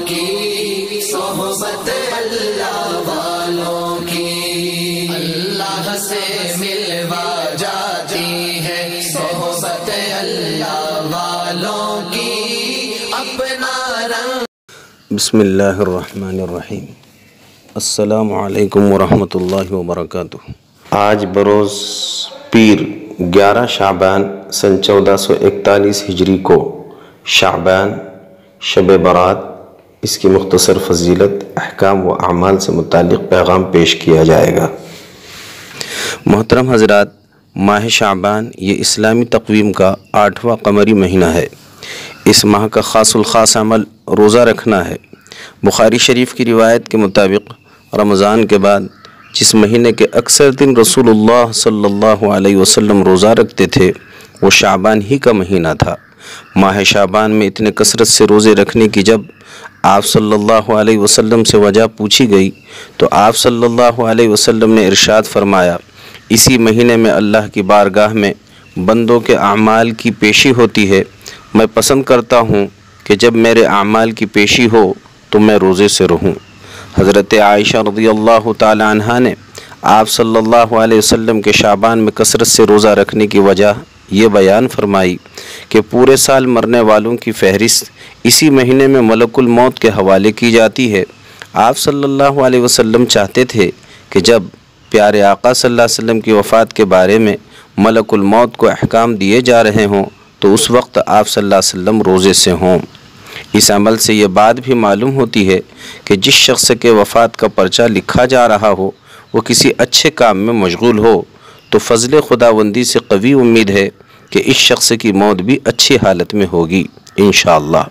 کی صحبت اللہ والوں کی اللہ سے ملوا جاتی ہے صحبت اللہ والوں کی اپنا رنگ۔ بسم اللہ الرحمن الرحیم۔ السلام علیکم ورحمۃ اللہ وبرکاتہ۔ آج بروز پیر 11 شعبان سن 1441 ہجری کو شعبان شب برات، اس کی مختصر فضیلت، احکام و اعمال سے متعلق پیغام پیش کیا جائے گا۔ محترم حضرات، ماہ شعبان یہ اسلامی تقویم کا 8واں قمری مہینہ ہے۔ اس ماہ کا خاص الخاص عمل روزہ رکھنا ہے۔ بخاری شریف کی روایت کے مطابق رمضان کے بعد جس مہینے کے اکثر دن رسول اللہ صلی اللہ علیہ وسلم روزہ رکھتے تھے وہ شعبان ہی کا مہینہ تھا۔ ماہ شعبان میں اتنے کثرت سے روزے رکھنے کی جب آپ صلی اللہ علیہ وسلم سے وجہ پوچھی گئی تو آپ صلی اللہ علیہ وسلم نے ارشاد فرمایا، اسی مہینے میں اللہ کی بارگاہ میں بندوں کے اعمال کی پیشی ہوتی ہے۔ میں پسند کرتا ہوں کہ جب میرے اعمال کی پیشی ہو تو میں روزے سے رہوں۔ حضرت عائشہ رضی اللہ تعالی عنہا نے آپ صلی اللہ علیہ وسلم کے شعبان میں کثرت سے روزہ رکھنے کی وجہ یہ بیان فرمائی کہ پورے سال مرنے والوں کی فہرست اسی مہینے میں ملک الموت کے حوالے کی جاتی ہے۔ آپ صلی اللہ علیہ وسلم چاہتے تھے کہ جب پیارے آقا صلی اللہ علیہ وسلم کی وفات کے بارے میں ملک الموت کو احکام دیے جا رہے ہوں تو اس وقت آپ صلی اللہ علیہ وسلم روزے سے ہوں۔ اس عمل سے یہ بات بھی معلوم ہوتی ہے کہ جس شخص کے وفات کا پرچہ لکھا جا رہا ہو وہ کسی اچھے کام میں مشغول ہو تو فضل خداوندی سے قوی امید ہے کہ اس شخص کی موت بھی اچھی حالت میں ہوگی انشاءاللہ،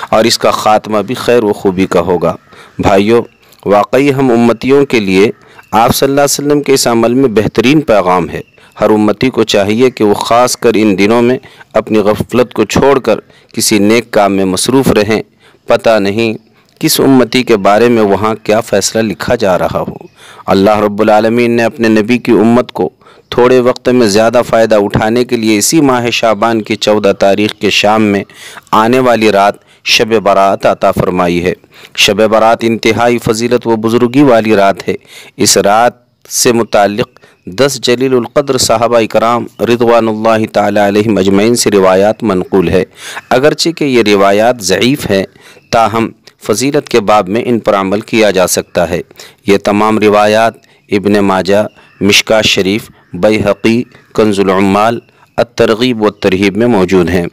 اور اس کا خاتمہ بھی خیر و خوبی کا ہوگا۔ بھائیو، واقعی ہم امتیوں کے لیے آپ صلی اللہ علیہ وسلم کے اس عمل میں بہترین پیغام ہے۔ ہر امتی کو چاہیے کہ وہ خاص کر ان دنوں میں اپنی غفلت کو چھوڑ کر کسی نیک کام میں مصروف رہیں۔ پتہ نہیں کس امتی کے بارے میں وہاں کیا فیصلہ لکھا جا رہا ہو۔ اللہ رب العالمین نے اپنے نبی کی امت کو تھوڑے وقت میں زیادہ فائدہ اٹھانے کے لیے اسی ماہ شعبان کی 14 تاریخ کے شام میں آنے والی رات شب برات عطا فرمائی ہے۔ شب برات انتہائی فضیلت و بزرگی والی رات ہے۔ اس رات سے متعلق 10 جلیل القدر صحابہ کرام رضوان اللہ تعالی علیہم اجمعین سے روایات منقول ہے۔ اگرچہ کہ یہ روایات ضعیف ہیں تاہم فضیلت کے باب میں ان پر عمل کیا جا سکتا ہے۔ یہ تمام روایات ابن ماجہ، مشکاۃ شریف، بیہقی، کنز العمال، الترغیب والترہیب میں موجود ہیں۔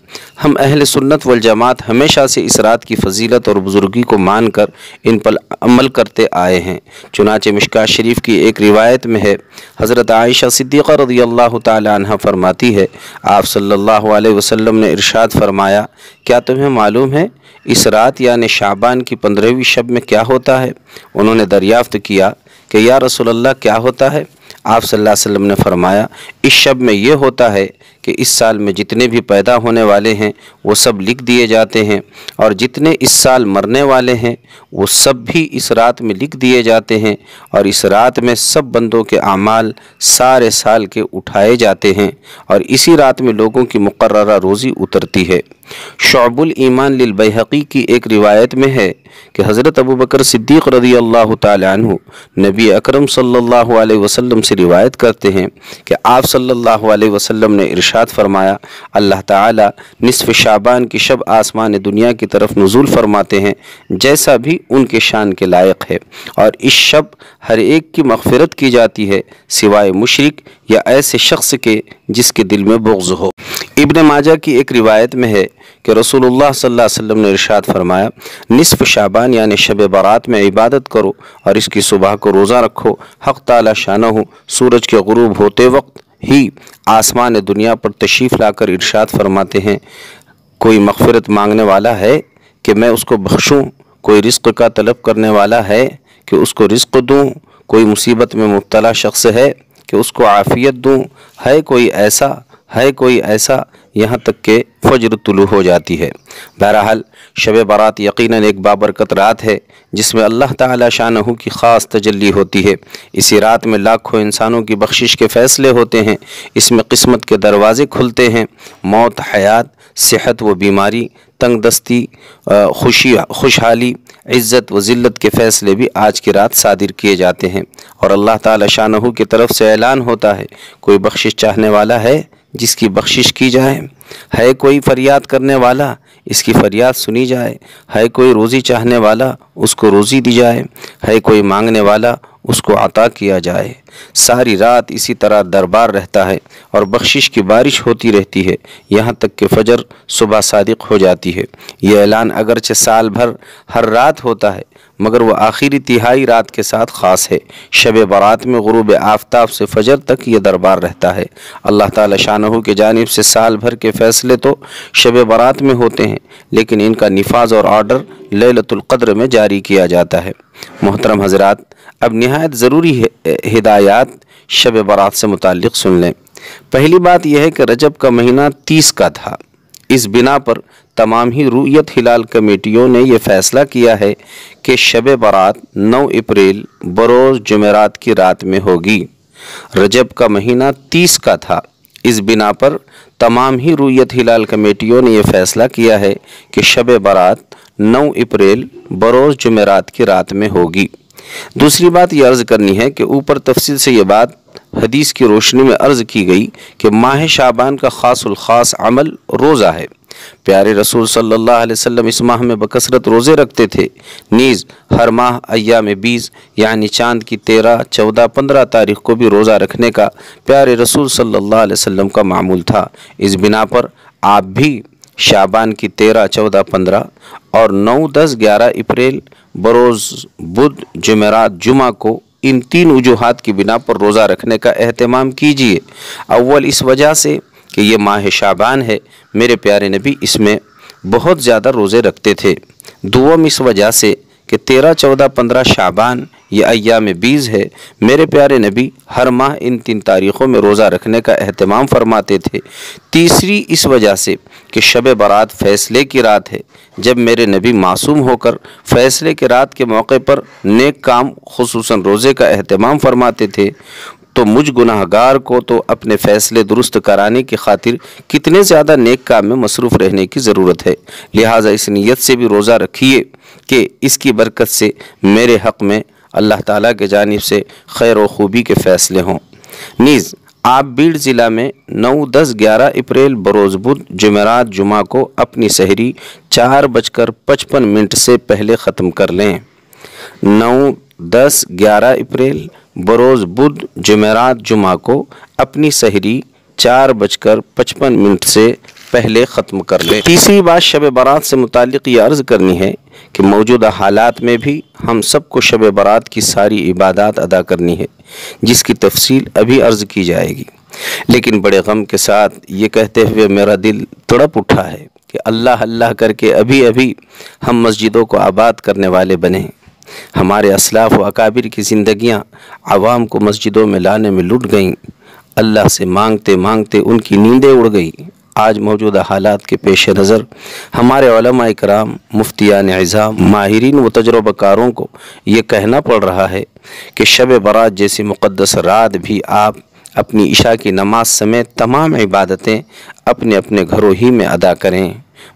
ہم اہل سنت والجماعت ہمیشہ سے اس رات کی فضیلت اور بزرگی کو مان کر ان پر عمل کرتے آئے ہیں۔ چنانچہ مشکاۃ شریف کی ایک روایت میں ہے، حضرت عائشہ صدیقہ رضی اللہ تعالی عنہ فرماتی ہے، آپ صلی اللہ علیہ وسلم نے ارشاد فرمایا، کیا تمہیں معلوم ہے اس رات یعنی شعبان کی 15ویں شب میں کیا ہوتا ہے؟ انہوں نے دریافت کیا کہ یا رسول اللہ کیا ہوتا ہے؟ آپ صلی اللہ علیہ وسلم نے فرمایا، اس شب میں یہ ہوتا ہے کہ اس سال میں جتنے بھی پیدا ہونے والے ہیں وہ سب لکھ دیے جاتے ہیں، اور جتنے اس سال مرنے والے ہیں وہ سب بھی اس رات میں لکھ دیے جاتے ہیں، اور اس رات میں سب بندوں کے اعمال سارے سال کے اٹھائے جاتے ہیں، اور اسی رات میں لوگوں کی مقررہ روزی اترتی ہے۔ شعب الایمان للبیہقی کی ایک روایت میں ہے کہ حضرت ابوبکر صدیق رضی اللہ تعالی عنہ نبی اکرم صلی اللہ علیہ وسلم سے روایت کرتے ہیں کہ آپ صلی اللہ علیہ وسلم نے ارشاد فرمایا، اللہ تعالی نصف شعبان کی شب آسمان دنیا کی طرف نزول فرماتے ہیں جیسا بھی ان کے شان کے لائق ہے، اور اس شب ہر ایک کی مغفرت کی جاتی ہے سوائے مشرک یا ایسے شخص کے جس کے دل میں بغض ہو۔ ابن ماجہ کی ایک روایت میں ہے کہ رسول اللہ صلی اللہ علیہ وسلم نے ارشاد فرمایا، نصف شعبان یعنی شب برات میں عبادت کرو اور اس کی صبح کو روزہ رکھو۔ حق تعالی شانہ سورج کے غروب ہوتے وقت ہی آسمان دنیا پر تشریف لا کر ارشاد فرماتے ہیں، کوئی مغفرت مانگنے والا ہے کہ میں اس کو بخشوں؟ کوئی رزق کا طلب کرنے والا ہے کہ اس کو رزق دوں؟ کوئی مصیبت میں مبتلا شخص ہے کہ اس کو عافیت دوں؟ ہے کوئی ایسا یہاں تک کہ فجر طلوع ہو جاتی ہے۔ بہرحال شب برات یقیناً ایک بابرکت رات ہے جس میں اللہ تعالی شانہ کی خاص تجلی ہوتی ہے۔ اسی رات میں لاکھوں انسانوں کی بخشش کے فیصلے ہوتے ہیں۔ اس میں قسمت کے دروازے کھلتے ہیں۔ موت، حیات، صحت و بیماری، تنگ دستی، خوشحالی، عزت و ذلت کے فیصلے بھی آج کی رات صادر کیے جاتے ہیں، اور اللہ تعالی شانہ کی طرف سے اعلان ہوتا ہے، کوئی بخشش چاہنے والا ہے جس کی بخشش کی جائے، ہے کوئی فریاد کرنے والا اس کی فریاد سنی جائے، ہے کوئی روزی چاہنے والا اس کو روزی دی جائے، ہے کوئی مانگنے والا اس کو عطا کیا جائے۔ ساری رات اسی طرح دربار رہتا ہے اور بخشش کی بارش ہوتی رہتی ہے، یہاں تک کہ فجر صبح صادق ہو جاتی ہے۔ یہ اعلان اگرچہ سال بھر ہر رات ہوتا ہے، مگر وہ آخری تہائی رات کے ساتھ خاص ہے۔ شب برات میں غروب آفتاب سے فجر تک یہ دربار رہتا ہے۔ اللہ تعالی شانہ کی جانب سے سال بھر کے فیصلے تو شب برات میں ہوتے ہیں، لیکن ان کا نفاذ اور آرڈر لیلۃ القدر میں جاری کیا جاتا ہے۔ محترم حضرات، اب نہایت ضروری ہدایات شب برات سے متعلق سن لیں۔ پہلی بات یہ ہے کہ رجب کا مہینہ 30 کا تھا، اس بنا پر تمام ہی رؤیت ہلال کمیٹیوں نے یہ فیصلہ کیا ہے کہ شب برات 9 اپریل بروز جمعرات کی رات میں ہوگی۔ رجب کا مہینہ 30 کا تھا، اس بنا پر تمام ہی رؤیت ہلال کمیٹیوں نے یہ فیصلہ کیا ہے کہ شب برات 9 اپریل بروز جمعرات کی رات میں ہوگی۔ دوسری بات یہ عرض کرنی ہے کہ اوپر تفصیل سے یہ بات حدیث کی روشنی میں عرض کی گئی کہ ماہ شعبان کا خاص الخاص عمل روزہ ہے۔ پیارے رسول صلی اللہ علیہ وسلم اس ماہ میں بکثرت روزے رکھتے تھے، نیز ہر ماہ ایام 20 یعنی چاند کی 13، 14، 15 تاریخ کو بھی روزہ رکھنے کا پیارے رسول صلی اللہ علیہ وسلم کا معمول تھا۔ اس بنا پر آپ بھی شعبان کی 13، 14، 15 اور 9، 10، 11 اپریل بروز بدھ، جمعرات، جمعہ کو ان 3 وجوہات کی بنا پر روزہ رکھنے کا اہتمام کیجیے۔ اول اس وجہ سے کہ یہ ماہ شعبان ہے، میرے پیارے نبی اس میں بہت زیادہ روزے رکھتے تھے۔ دوم اس وجہ سے کہ 13، 14، 15 شعبان یہ ایام 20 ہے، میرے پیارے نبی ہر ماہ ان 3 تاریخوں میں روزہ رکھنے کا اہتمام فرماتے تھے۔ تیسری اس وجہ سے کہ شب برات فیصلے کی رات ہے، جب میرے نبی معصوم ہو کر فیصلے کی رات کے موقع پر نیک کام خصوصاً روزے کا اہتمام فرماتے تھے، تو مجھ گناہ گار کو تو اپنے فیصلے درست کرانے کی خاطر کتنے زیادہ نیک کام میں مصروف رہنے کی ضرورت ہے۔ لہٰذا اس نیت سے بھی روزہ رکھیے کہ اس کی برکت سے میرے حق میں اللہ تعالیٰ کے جانب سے خیر و خوبی کے فیصلے ہوں۔ نیز آپ بیڑ ضلع میں 9، 10، 11 اپریل بروز بدھ، جمعرات، جمعہ کو اپنی سحری 4:55 سے پہلے ختم کر لیں۔ 9، 10، 11 اپریل بروز بدھ، جمعرات، جمعہ کو اپنی سحری 4:55 سے پہلے ختم کر لیں۔ تیسری بات شب برات سے متعلق یہ عرض کرنی ہے کہ موجودہ حالات میں بھی ہم سب کو شب برات کی ساری عبادات ادا کرنی ہے، جس کی تفصیل ابھی عرض کی جائے گی، لیکن بڑے غم کے ساتھ یہ کہتے ہوئے میرا دل تڑپ اٹھا ہے کہ اللہ اللہ کر کے ابھی ہم مسجدوں کو آباد کرنے والے بنے۔ ہمارے اسلاف و اکابر کی زندگیاں عوام کو مسجدوں میں لانے میں لٹ گئیں، اللہ سے مانگتے مانگتے ان کی نیندیں اڑ گئیں۔ آج موجودہ حالات کے پیش نظر ہمارے علماء کرام، مفتیان عظام، ماہرین و تجربہ کاروں کو یہ کہنا پڑ رہا ہے کہ شب برات جیسی مقدس رات بھی آپ اپنی عشاء کی نماز سمیت تمام عبادتیں اپنے اپنے گھروں ہی میں ادا کریں۔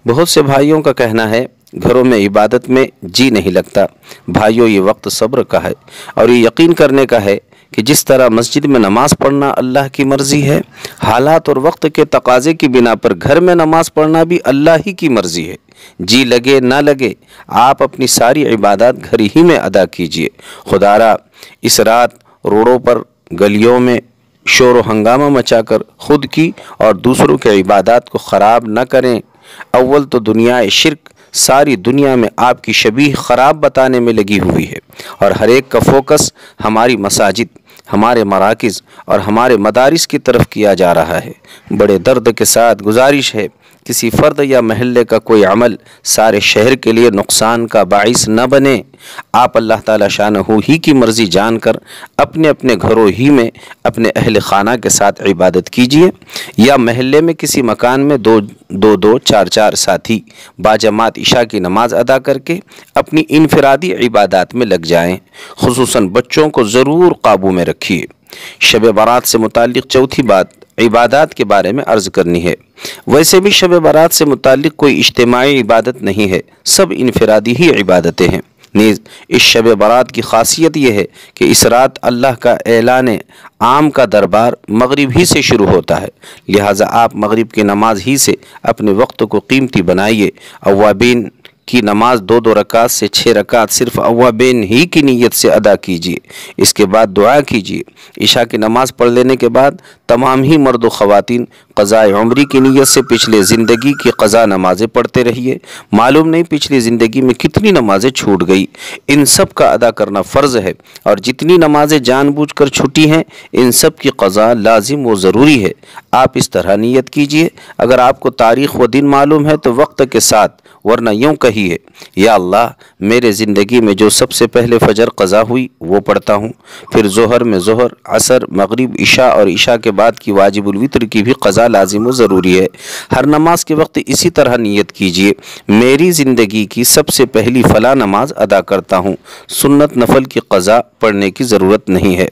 بہت سے بھائیوں کا کہنا ہے گھروں میں عبادت میں جی نہیں لگتا۔ بھائیوں، یہ وقت صبر کا ہے اور یہ یقین کرنے کا ہے کہ جس طرح مسجد میں نماز پڑھنا اللہ کی مرضی ہے، حالات اور وقت کے تقاضے کی بنا پر گھر میں نماز پڑھنا بھی اللہ ہی کی مرضی ہے۔ جی لگے نہ لگے آپ اپنی ساری عبادات گھر ہی میں ادا کیجیے۔ خدارا اس رات روڑوں پر، گلیوں میں شور و ہنگامہ مچا کر خود کی اور دوسروں کے عبادات کو خراب نہ کریں۔ اول تو دنیا شرک ساری دنیا میں آپ کی شبیہ خراب بتانے میں لگی ہوئی ہے، اور ہر ایک کا فوکس ہماری مساجد، ہمارے مراکز اور ہمارے مدارس کی طرف کیا جا رہا ہے۔ بڑے درد کے ساتھ گزارش ہے، کسی فرد یا محلے کا کوئی عمل سارے شہر کے لیے نقصان کا باعث نہ بنے۔ آپ اللہ تعالی شانہ ہی کی مرضی جان کر اپنے اپنے گھروں ہی میں اپنے اہل خانہ کے ساتھ عبادت کیجیے، یا محلے میں کسی مکان میں دو 4 ساتھی باجماعت عشاء کی نماز ادا کر کے اپنی انفرادی عبادات میں لگ جائیں۔ خصوصاً بچوں کو ضرور قابو میں رکھیے۔ شب برات سے متعلق چوتھی بات عبادات کے بارے میں عرض کرنی ہے۔ ویسے بھی شب برات سے متعلق کوئی اجتماعی عبادت نہیں ہے، سب انفرادی ہی عبادتیں ہیں۔ نیز اس شب برات کی خاصیت یہ ہے کہ اس رات اللہ کا اعلان عام کا دربار مغرب ہی سے شروع ہوتا ہے، لہٰذا آپ مغرب کی نماز ہی سے اپنے وقت کو قیمتی بنائیے۔ اوابین کی نماز 2 رکعت سے 6 رکعت صرف اوابین ہی کی نیت سے ادا کیجیے، اس کے بعد دعا کیجیے۔ عشاء کی نماز پڑھ لینے کے بعد تمام ہی مرد و خواتین قضاء عمری کی نیت سے پچھلے زندگی کی قضا نمازیں پڑھتے رہیے۔ معلوم نہیں پچھلی زندگی میں کتنی نمازیں چھوٹ گئی، ان سب کا ادا کرنا فرض ہے، اور جتنی نمازیں جان بوجھ کر چھوٹی ہیں ان سب کی قضا لازم و ضروری ہے۔ آپ اس طرح نیت کیجیے۔ اگر آپ کو تاریخ و دن معلوم ہے تو وقت کے ساتھ، ورنہ یوں کہیے، یا اللہ میرے زندگی میں جو سب سے پہلے فجر قضا ہوئی وہ پڑھتا ہوں، پھر ظہر میں ظہر، عصر، مغرب، عشاء اور عشاء کے بعد کی واجب الوتر کی بھی قضا لازم و ضروری ہے۔ ہر نماز کے وقت اسی طرح نیت کیجیے، میری زندگی کی سب سے پہلی فلاں نماز ادا کرتا ہوں، سنت نفل کی قضا پڑھنے کی ضرورت نہیں ہے۔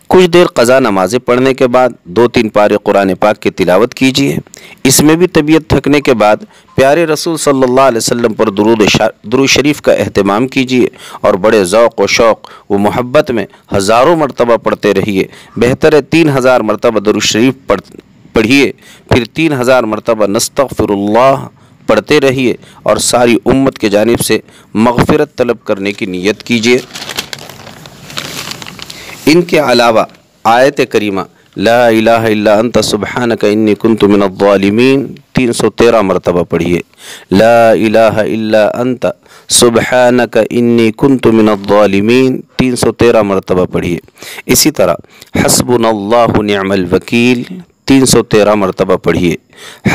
کچھ دیر قضا نمازیں پڑھنے کے بعد 2-3 پارے قرآن پاک کی تلاوت کیجیے۔ اس میں بھی طبیعت تھکنے کے بعد پیارے رسول صلی اللہ علیہ وسلم پر درود شریف کا اہتمام کیجیے، اور بڑے ذوق و شوق و محبت میں ہزاروں مرتبہ پڑھتے رہیے۔ بہتر ہے 3000 مرتبہ درود شریف پڑھیے، پھر 3000 مرتبہ نستغفر اللہ پڑھتے رہیے، اور ساری امت کے جانب سے مغفرت طلب کرنے کی نیت کیجیے۔ ان کے علاوہ آیت کریمہ لا الہ الا انت سبحانک انی کنت من الظالمین 313 مرتبہ پڑھیے۔ لا الہ الا انت سبحانک انی کنت من الظالمین 313 مرتبہ پڑھیے۔ اسی طرح حسبنا اللہ نعم الوکیل 313 مرتبہ پڑھیے۔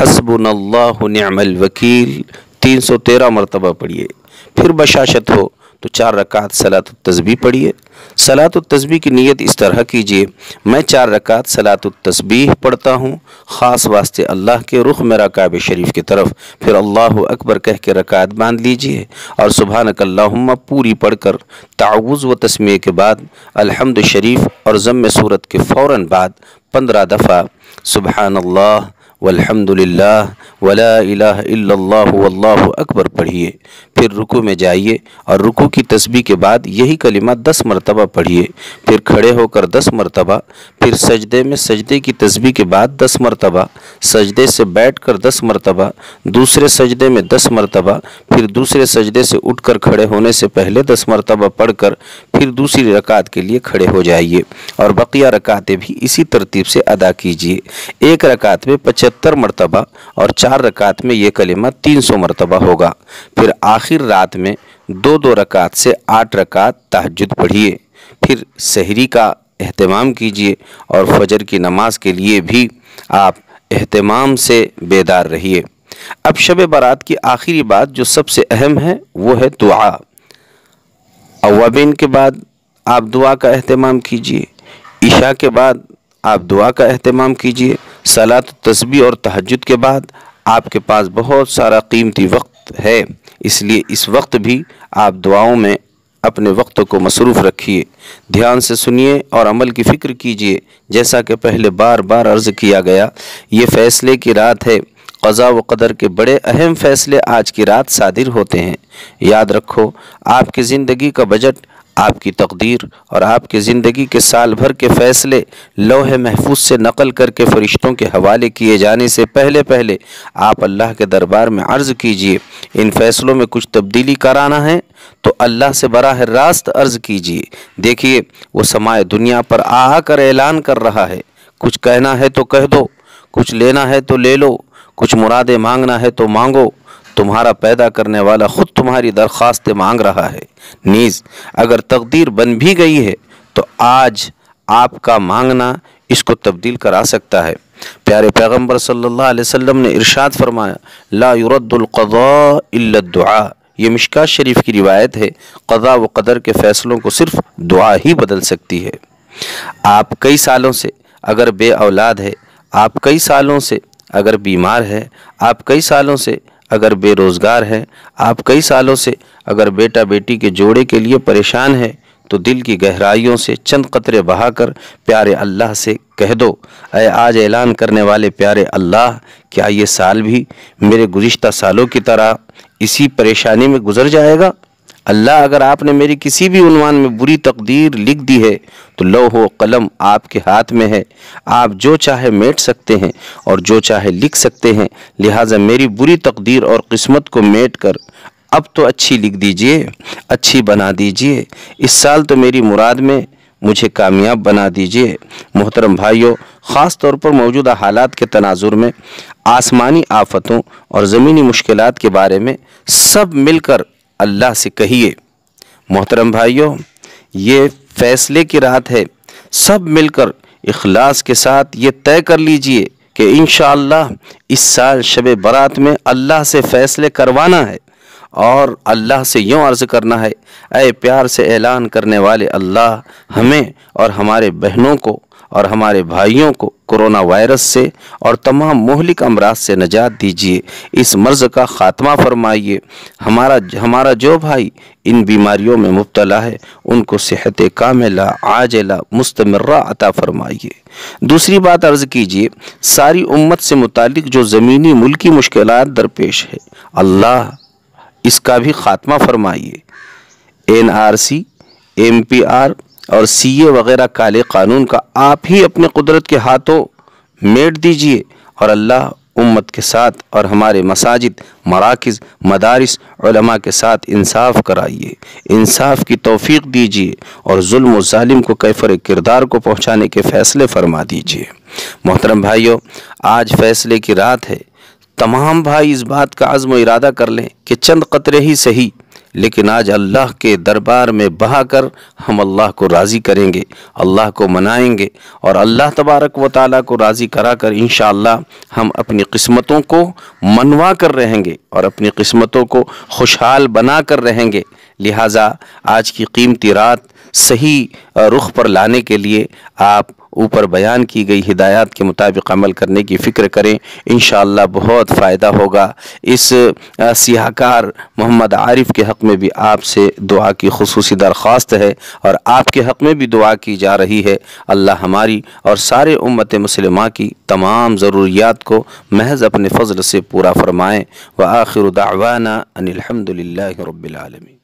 حسبنا اللہ نعم الوکیل 313 مرتبہ پڑھیے۔ پھر بشاشت ہو تو 4 رکعت صلاۃ التسبیح پڑھیے۔ صلاۃ التسبیح کی نیت اس طرح کیجیے، میں 4 رکعت صلاۃ التسبیح پڑھتا ہوں خاص واسطے اللہ کے، رخ میرا کعبہ شریف کی طرف، پھر اللہ اکبر کہہ کے رکعت باندھ لیجیے، اور سبحانک اللہم پوری پڑھ کر تعوذ و تسمیہ کے بعد الحمد شریف اور ضم سورت کے فوراً بعد 15 دفعہ سبحان اللہ والحمد للہ ولا الہ الا اللہ واللہ اکبر پڑھیے۔ پھر رکوع میں جائیے اور رکوع کی تسبیح کے بعد یہی کلمہ 10 مرتبہ پڑھیے، پھر کھڑے ہو کر 10 مرتبہ، پھر سجدے میں سجدے کی تسبیح کے بعد 10 مرتبہ، سجدے سے بیٹھ کر 10 مرتبہ، دوسرے سجدے میں 10 مرتبہ، پھر دوسرے سجدے سے اٹھ کر کھڑے ہونے سے پہلے 10 مرتبہ پڑھ کر پھر دوسری رکعت کے لیے کھڑے ہو جائیے، اور بقیہ رکعتیں بھی اسی ترتیب سے ادا کیجیے۔ ایک رکعت میں 75 مرتبہ اور 4 رکعت میں یہ کلمہ 300 مرتبہ ہوگا۔ پھر آخر رات میں 2 رکعت سے 8 رکعت تہجد پڑھیے۔ پھر سحری کا اہتمام کیجیے، اور فجر کی نماز کے لیے بھی آپ اہتمام سے بیدار رہیے۔ اب شب برات کی آخری بات جو سب سے اہم ہے وہ ہے دعا۔ اوابین کے بعد آپ دعا کا اہتمام کیجیے، عشاء کے بعد آپ دعا کا اہتمام کیجیے، صلاۃ التسبیح اور تہجد کے بعد آپ کے پاس بہت سارا قیمتی وقت ہے، اس لیے اس وقت بھی آپ دعاؤں میں اپنے وقت کو مصروف رکھیے۔ دھیان سے سنیے اور عمل کی فکر کیجیے۔ جیسا کہ پہلے بار بار عرض کیا گیا، یہ فیصلے کی رات ہے، قضاء و قدر کے بڑے اہم فیصلے آج کی رات صادر ہوتے ہیں۔ یاد رکھو، آپ کی زندگی کا بجٹ، آپ کی تقدیر اور آپ کی زندگی کے سال بھر کے فیصلے لوح محفوظ سے نقل کر کے فرشتوں کے حوالے کیے جانے سے پہلے آپ اللہ کے دربار میں عرض کیجئے۔ ان فیصلوں میں کچھ تبدیلی کرانا ہے تو اللہ سے براہ راست عرض کیجئے۔ دیکھیے، وہ سمائے دنیا پر آ کر اعلان کر رہا ہے، کچھ کہنا ہے تو کہہ دو، کچھ لینا ہے تو لے لو، کچھ مرادیں مانگنا ہے تو مانگو، تمہارا پیدا کرنے والا خود تمہاری درخواست مانگ رہا ہے۔ نیز اگر تقدیر بن بھی گئی ہے تو آج آپ کا مانگنا اس کو تبدیل کرا سکتا ہے۔ پیارے پیغمبر صلی اللہ علیہ وسلم نے ارشاد فرمایا، لا يرد القضاء الا الدعاء۔ یہ مشکوٰۃ شریف کی روایت ہے۔ قضاء و قدر کے فیصلوں کو صرف دعا ہی بدل سکتی ہے۔ آپ کئی سالوں سے اگر بے اولاد ہے، آپ کئی سالوں سے اگر بیمار ہے، آپ کئی سالوں سے اگر بے روزگار ہے، آپ کئی سالوں سے اگر بیٹا بیٹی کے جوڑے کے لیے پریشان ہے، تو دل کی گہرائیوں سے چند قطرے بہا کر پیارے اللہ سے کہہ دو، اے آج اعلان کرنے والے پیارے اللہ، کیا یہ سال بھی میرے گزشتہ سالوں کی طرح اسی پریشانی میں گزر جائے گا؟ اللہ اگر آپ نے میری کسی بھی عنوان میں بری تقدیر لکھ دی ہے تو لوح و قلم آپ کے ہاتھ میں ہے، آپ جو چاہے میٹ سکتے ہیں اور جو چاہے لکھ سکتے ہیں، لہٰذا میری بری تقدیر اور قسمت کو میٹ کر اب تو اچھی لکھ دیجئے، اچھی بنا دیجئے، اس سال تو میری مراد میں مجھے کامیاب بنا دیجئے۔ محترم بھائیوں، خاص طور پر موجودہ حالات کے تناظر میں آسمانی آفتوں اور زمینی مشکلات کے بارے میں سب مل کر اللہ سے کہیے۔ محترم بھائیوں، یہ فیصلے کی رات ہے، سب مل کر اخلاص کے ساتھ یہ طے کر لیجئے کہ انشاءاللہ اس سال شب برات میں اللہ سے فیصلے کروانا ہے اور اللہ سے یوں عرض کرنا ہے، اے پیار سے اعلان کرنے والے اللہ، ہمیں اور ہمارے بہنوں کو اور ہمارے بھائیوں کو کرونا وائرس سے اور تمام مہلک امراض سے نجات دیجیے، اس مرض کا خاتمہ فرمائیے۔ ہمارا جو بھائی ان بیماریوں میں مبتلا ہے ان کو صحت کاملہ عاجلہ مستمرہ عطا فرمائیے۔ دوسری بات عرض کیجیے، ساری امت سے متعلق جو زمینی ملکی مشکلات درپیش ہے، اللہ اس کا بھی خاتمہ فرمائیے۔ NRC، MPR اور CA وغیرہ کالے قانون کا آپ ہی اپنے قدرت کے ہاتھوں میٹ دیجئے اور اللہ امت کے ساتھ اور ہمارے مساجد، مراکز، مدارس، علماء کے ساتھ انصاف کرائیے، انصاف کی توفیق دیجئے اور ظلم و ظالم کو کیفر کردار کو پہنچانے کے فیصلے فرما دیجئے۔ محترم بھائیوں، آج فیصلے کی رات ہے، تمام بھائی اس بات کا عزم و ارادہ کر لیں کہ چند قطرے ہی صحیح لیکن آج اللہ کے دربار میں بہا کر ہم اللہ کو راضی کریں گے، اللہ کو منائیں گے اور اللہ تبارک و تعالیٰ کو راضی کرا کر انشاءاللہ ہم اپنی قسمتوں کو منوا کر رہیں گے اور اپنی قسمتوں کو خوشحال بنا کر رہیں گے۔ لہٰذا آج کی قیمتی رات صحیح رخ پر لانے کے لیے آپ اوپر بیان کی گئی ہدایات کے مطابق عمل کرنے کی فکر کریں، انشاءاللہ بہت فائدہ ہوگا۔ اس سیاہ کار محمد عارف کے حق میں بھی آپ سے دعا کی خصوصی درخواست ہے اور آپ کے حق میں بھی دعا کی جا رہی ہے۔ اللہ ہماری اور سارے امت مسلمہ کی تمام ضروریات کو محض اپنے فضل سے پورا فرمائیں۔ وآخر دعوانا ان الحمد للہ رب العالمین۔